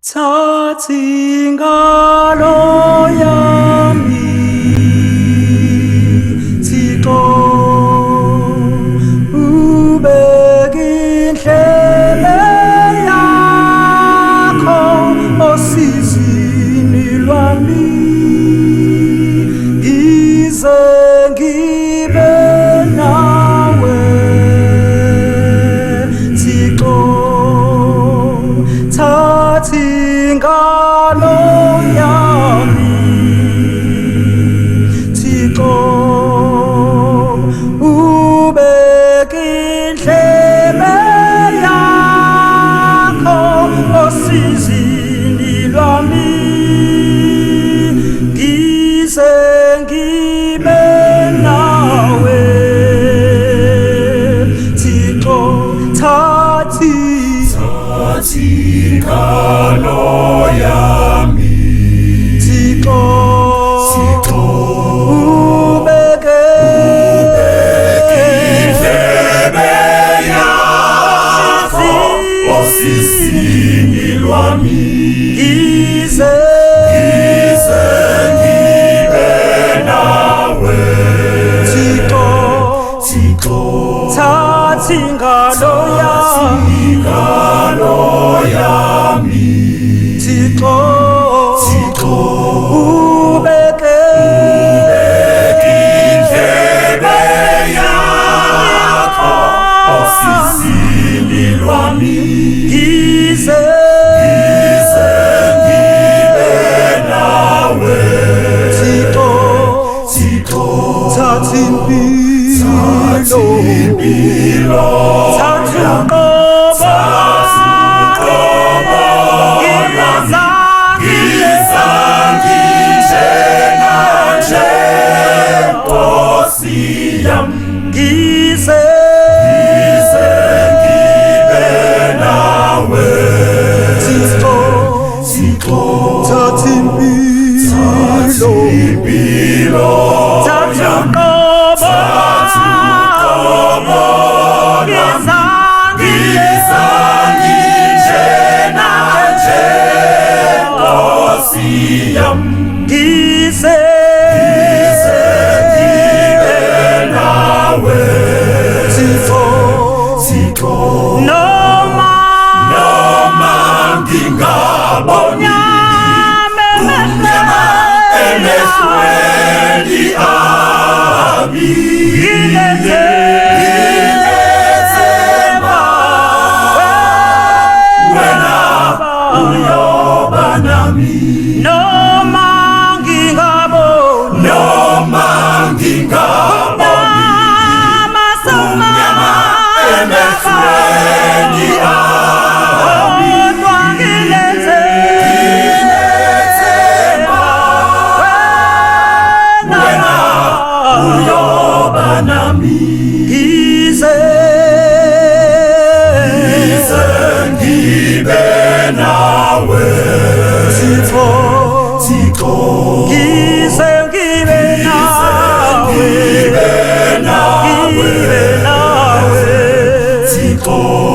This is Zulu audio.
찾은 가로야미 지고 우백인 헬레야코 어시시니라미 이생기베 나웨 지고 찾은 가로야미 지고 우백인 헬레야코 어시시니라미 기생기베 나웨 지고 찾은 가로야미 지고 우백인 헬레야코 어시시니라미 기생기베 나웨 지고 찾은 가로야미 지고 우백인 헬레야코 어시시니라미 기생기베 나웨 지고 찾은 빌로 찾은 기생기베 나웨 지고 찾은 빌로 찾은 기생기베 나웨 지고 너만 긴가보니 우냐마 에메스웰리 아미 이네세마 왜나 우여바나미 너만 긴가보니 우냐마 에메스웰리 아미 기생기베 나웨 지고 기생기베 나웨 지고